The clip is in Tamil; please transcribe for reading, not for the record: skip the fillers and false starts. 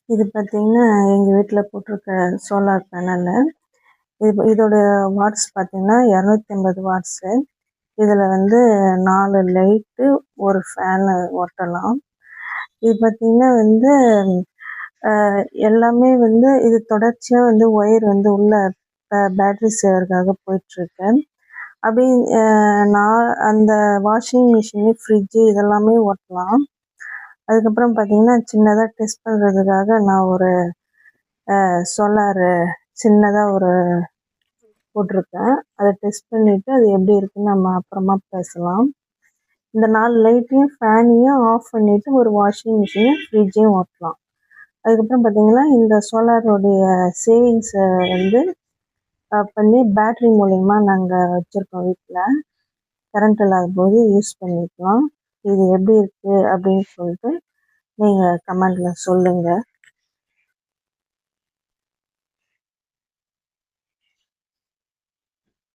இது பார்த்தீங்கன்னா, எங்க வீட்ல போட்டிருக்க சோலார் பேனலு. இதோட வாட்ஸ் பார்த்தீங்கன்னா, 250 வாட்ஸு. இதில வந்து 4 லைட்டு, 1 ஃபேனு ஓட்டலாம். இது பார்த்தீங்கன்னா வந்து, அ எல்லாமே வந்து இது தொடர்ச்சியா வந்து ஒயர் வந்து உள்ள பேட்டரி சேவருக்காக போயிட்டுருக்கு. அப்படியே நான் அந்த வாஷிங் மிஷினு, ஃப்ரிட்ஜு இதெல்லாமே ஓட்டலாம். அதுக்கப்புறம் பார்த்தீங்கன்னா, சின்னதா டெஸ்ட் பண்ணுறதுக்காக நான் ஒரு சோலாரு சின்னதா ஒரு போட்டிருக்கேன். அத டெஸ்ட் பண்ணிட்டு அது எப்படி இருக்குன்னு நம்ம அப்புறமா பேசலாம். இந்த 4 லைட்டையும், ஃபேனையும் ஆஃப் பண்ணிட்டு ஒரு வாஷிங் மிஷினையும், ஃப்ரிட்ஜையும் ஓட்டலாம். அதுக்கப்புறம் பார்த்தீங்கன்னா, இந்த சோலாரோடைய சேவிங்ஸ வந்து பண்ணி பேட்டரி மூலியமா நாங்க வச்சிருக்கோம் வீட்ல. கரண்ட் இல்லாதபோது யூஸ் பண்ணிக்கலாம். இது எப்படி இருக்கு அப்படின்னு சொல்லிட்டு நீங்க கமெண்ட்ல சொல்லுங்க.